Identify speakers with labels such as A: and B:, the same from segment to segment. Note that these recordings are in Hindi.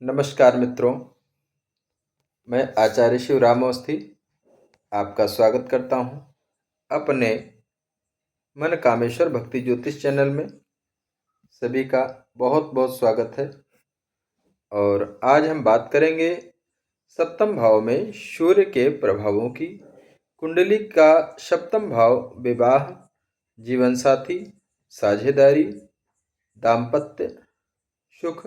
A: नमस्कार मित्रों, मैं आचार्य शिवराम अवस्थी आपका स्वागत करता हूं अपने मन कामेश्वर भक्ति ज्योतिष चैनल में। सभी का बहुत बहुत स्वागत है। और आज हम बात करेंगे सप्तम भाव में सूर्य के प्रभावों की। कुंडली का सप्तम भाव विवाह, जीवन साथी, साझेदारी, दाम्पत्य सुख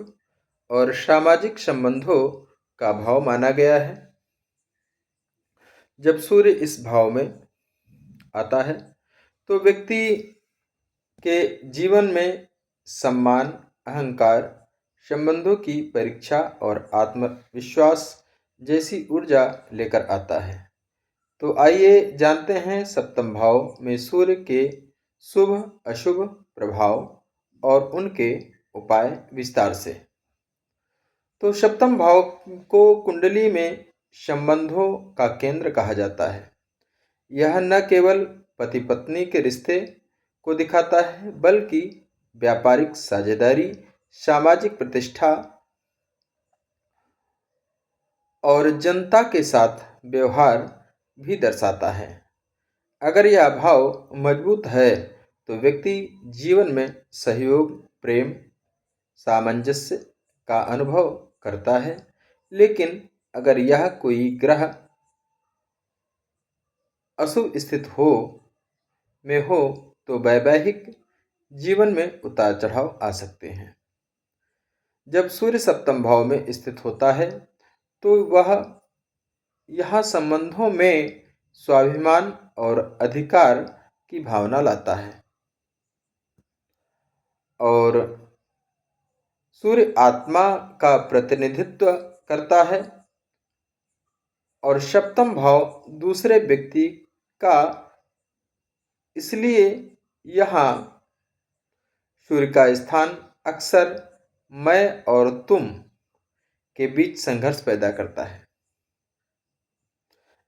A: और सामाजिक संबंधों का भाव माना गया है। जब सूर्य इस भाव में आता है तो व्यक्ति के जीवन में सम्मान, अहंकार, संबंधों की परीक्षा और आत्मविश्वास जैसी ऊर्जा लेकर आता है। तो आइए जानते हैं सप्तम भाव में सूर्य के शुभ अशुभ प्रभाव और उनके उपाय विस्तार से। तो सप्तम भाव को कुंडली में संबंधों का केंद्र कहा जाता है। यह न केवल पति पत्नी के रिश्ते को दिखाता है बल्कि व्यापारिक साझेदारी, सामाजिक प्रतिष्ठा और जनता के साथ व्यवहार भी दर्शाता है। अगर यह भाव मजबूत है तो व्यक्ति जीवन में सहयोग, प्रेम, सामंजस्य का अनुभव करता है। लेकिन अगर यह कोई ग्रह अशुभ स्थित में हो तो वैवाहिक जीवन में उतार चढ़ाव आ सकते हैं। जब सूर्य सप्तम भाव में स्थित होता है तो वह यहाँ संबंधों में स्वाभिमान और अधिकार की भावना लाता है। और सूर्य आत्मा का प्रतिनिधित्व करता है और सप्तम भाव दूसरे व्यक्ति का, इसलिए यहाँ सूर्य का स्थान अक्सर मैं और तुम के बीच संघर्ष पैदा करता है।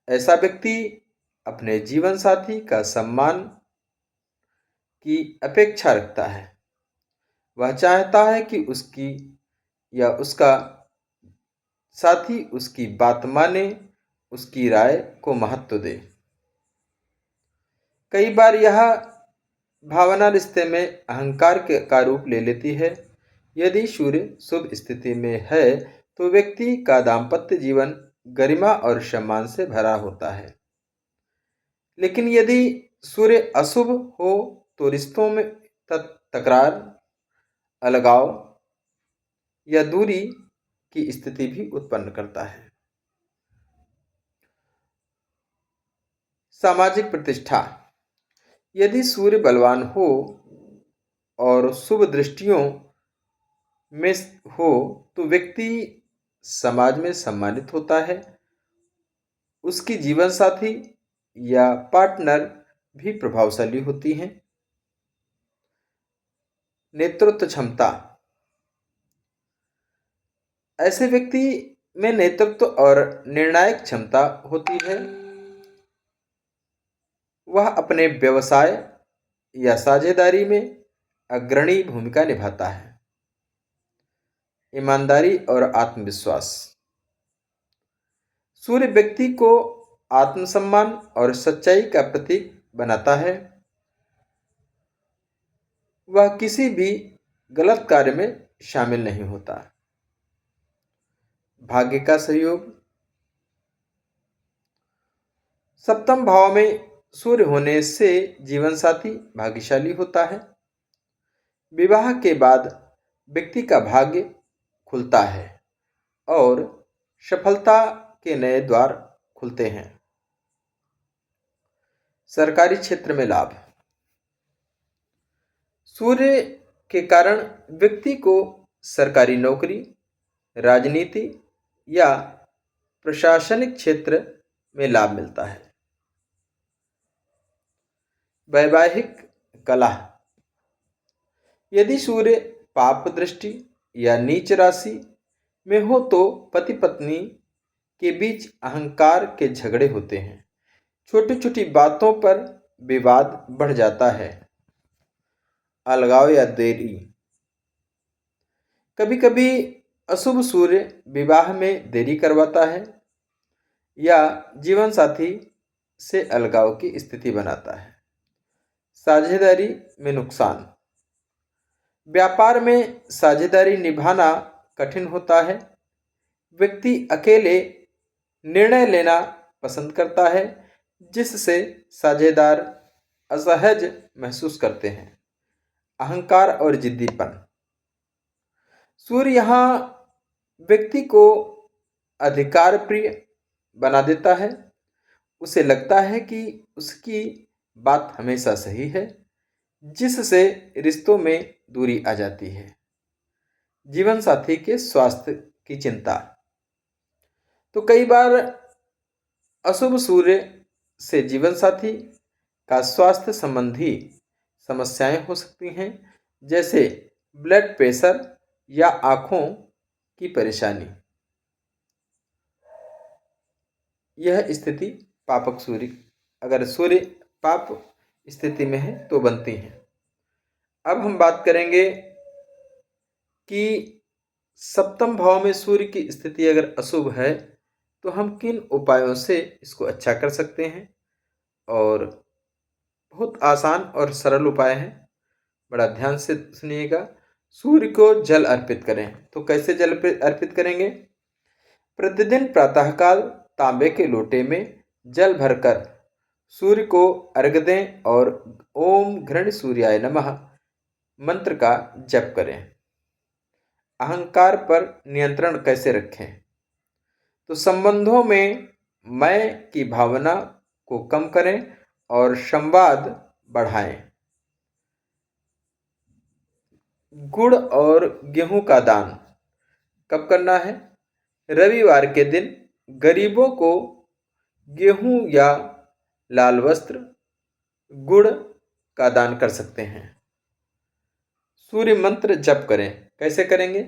A: ऐसा व्यक्ति अपने जीवन साथी का सम्मान की अपेक्षा रखता है। वह चाहता है कि उसकी या उसका साथी उसकी बात माने, उसकी राय को महत्व दे। कई बार यह भावना रिश्ते में अहंकार का रूप ले लेती है। यदि सूर्य शुभ स्थिति में है तो व्यक्ति का दाम्पत्य जीवन गरिमा और सम्मान से भरा होता है। लेकिन यदि सूर्य अशुभ हो तो रिश्तों में तकरार, अलगाव या दूरी की स्थिति भी उत्पन्न करता है। सामाजिक प्रतिष्ठा, यदि सूर्य बलवान हो और शुभ दृष्टियों में हो तो व्यक्ति समाज में सम्मानित होता है। उसकी जीवन साथी या पार्टनर भी प्रभावशाली होती हैं। नेतृत्व क्षमता, ऐसे व्यक्ति में नेतृत्व और निर्णायक क्षमता होती है। वह अपने व्यवसाय या साझेदारी में अग्रणी भूमिका निभाता है। ईमानदारी और आत्मविश्वास, सूर्य व्यक्ति को आत्मसम्मान और सच्चाई का प्रतीक बनाता है। वह किसी भी गलत कार्य में शामिल नहीं होता। भाग्य का सहयोग, सप्तम भाव में सूर्य होने से जीवन साथी भाग्यशाली होता है। विवाह के बाद व्यक्ति का भाग्य खुलता है और सफलता के नए द्वार खुलते हैं। सरकारी क्षेत्र में लाभ, सूर्य के कारण व्यक्ति को सरकारी नौकरी, राजनीति या प्रशासनिक क्षेत्र में लाभ मिलता है। वैवाहिक कलह, यदि सूर्य पाप दृष्टि या नीच राशि में हो तो पति पत्नी के बीच अहंकार के झगड़े होते हैं। छोटी छोटी बातों पर विवाद बढ़ जाता है। अलगाव या देरी, कभी कभी अशुभ सूर्य विवाह में देरी करवाता है या जीवन साथी से अलगाव की स्थिति बनाता है। साझेदारी में नुकसान। व्यापार में साझेदारी निभाना कठिन होता है। व्यक्ति अकेले निर्णय लेना पसंद करता है, जिससे साझेदार असहज महसूस करते हैं। अहंकार और जिद्दीपन। सूर्य यहाँ व्यक्ति को अधिकार प्रिय बना देता है। उसे लगता है कि उसकी बात हमेशा सही है, जिससे रिश्तों में दूरी आ जाती है। जीवन साथी के स्वास्थ्य की चिंता। तो कई बार अशुभ सूर्य से जीवन साथी का स्वास्थ्य संबंधी समस्याएं हो सकती हैं, जैसे ब्लड प्रेशर या आंखों की परेशानी। यह स्थिति पापक सूर्य, अगर सूर्य पाप स्थिति में है तो बनती है। अब हम बात करेंगे कि सप्तम भाव में सूर्य की स्थिति अगर अशुभ है तो हम किन उपायों से इसको अच्छा कर सकते हैं। और बहुत आसान और सरल उपाय है, बड़ा ध्यान से सुनिएगा। सूर्य को जल अर्पित करें। तो कैसे जल अर्पित करेंगे? प्रतिदिन प्रातःकाल तांबे के लोटे में जल भरकर सूर्य को अर्घ दें और ओम घृण सूर्याय नमः मंत्र का जप करें। अहंकार पर नियंत्रण कैसे रखें? तो संबंधों में मैं की भावना को कम करें और संवाद बढ़ाएं। गुड़ और गेहूं का दान कब करना है? रविवार के दिन गरीबों को गेहूं या लाल वस्त्र, गुड़ का दान कर सकते हैं। सूर्य मंत्र जप करें। कैसे करेंगे?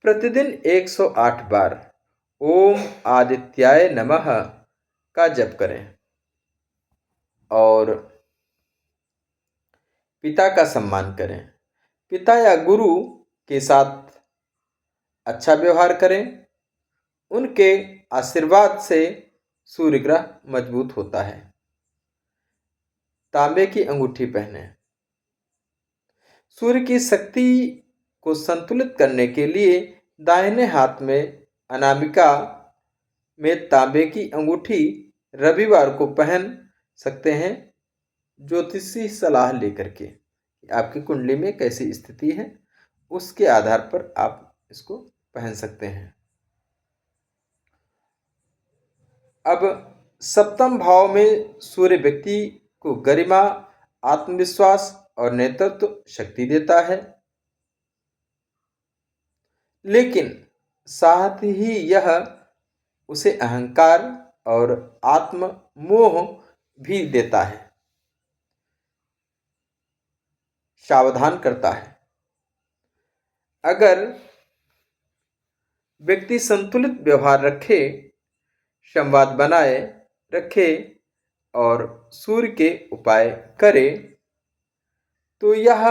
A: प्रतिदिन 108 बार ओम आदित्याय नमः का जप करें और पिता का सम्मान करें। पिता या गुरु के साथ अच्छा व्यवहार करें। उनके आशीर्वाद से सूर्य ग्रह मजबूत होता है। तांबे की अंगूठी पहने। सूर्य की शक्ति को संतुलित करने के लिए दाहिने हाथ में अनामिका में तांबे की अंगूठी रविवार को पहन सकते हैं, ज्योतिषी सलाह लेकर के। आपकी कुंडली में कैसी स्थिति है उसके आधार पर आप इसको पहन सकते हैं। अब सप्तम भाव में सूर्य व्यक्ति को गरिमा, आत्मविश्वास और नेतृत्व शक्ति देता है, लेकिन साथ ही यह उसे अहंकार और आत्म मोह भी देता है, सावधान करता है। अगर व्यक्ति संतुलित व्यवहार रखे, संवाद बनाए रखे और सूर्य के उपाय करे तो यह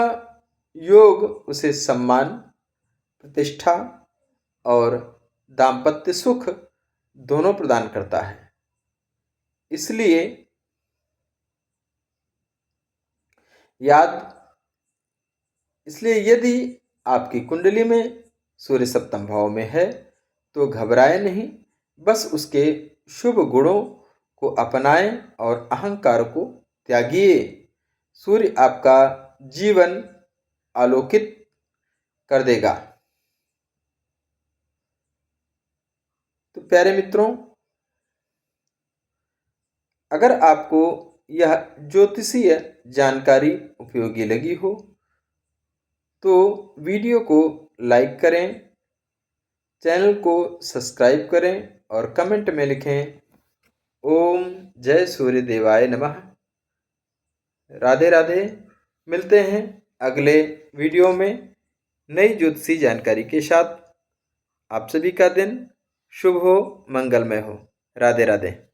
A: योग उसे सम्मान, प्रतिष्ठा और दाम्पत्य सुख दोनों प्रदान करता है। इसलिए यदि आपकी कुंडली में सूर्य सप्तम भाव में है तो घबराए नहीं, बस उसके शुभ गुणों को अपनाएं और अहंकार को त्यागिए। सूर्य आपका जीवन आलोकित कर देगा। तो प्यारे मित्रों, अगर आपको यह ज्योतिषीय जानकारी उपयोगी लगी हो तो वीडियो को लाइक करें, चैनल को सब्सक्राइब करें और कमेंट में लिखें ओम जय सूर्य देवाय नमः। राधे राधे। मिलते हैं अगले वीडियो में नई ज्योतिषी जानकारी के साथ। आप सभी का दिन शुभ हो, मंगलमय हो। राधे राधे।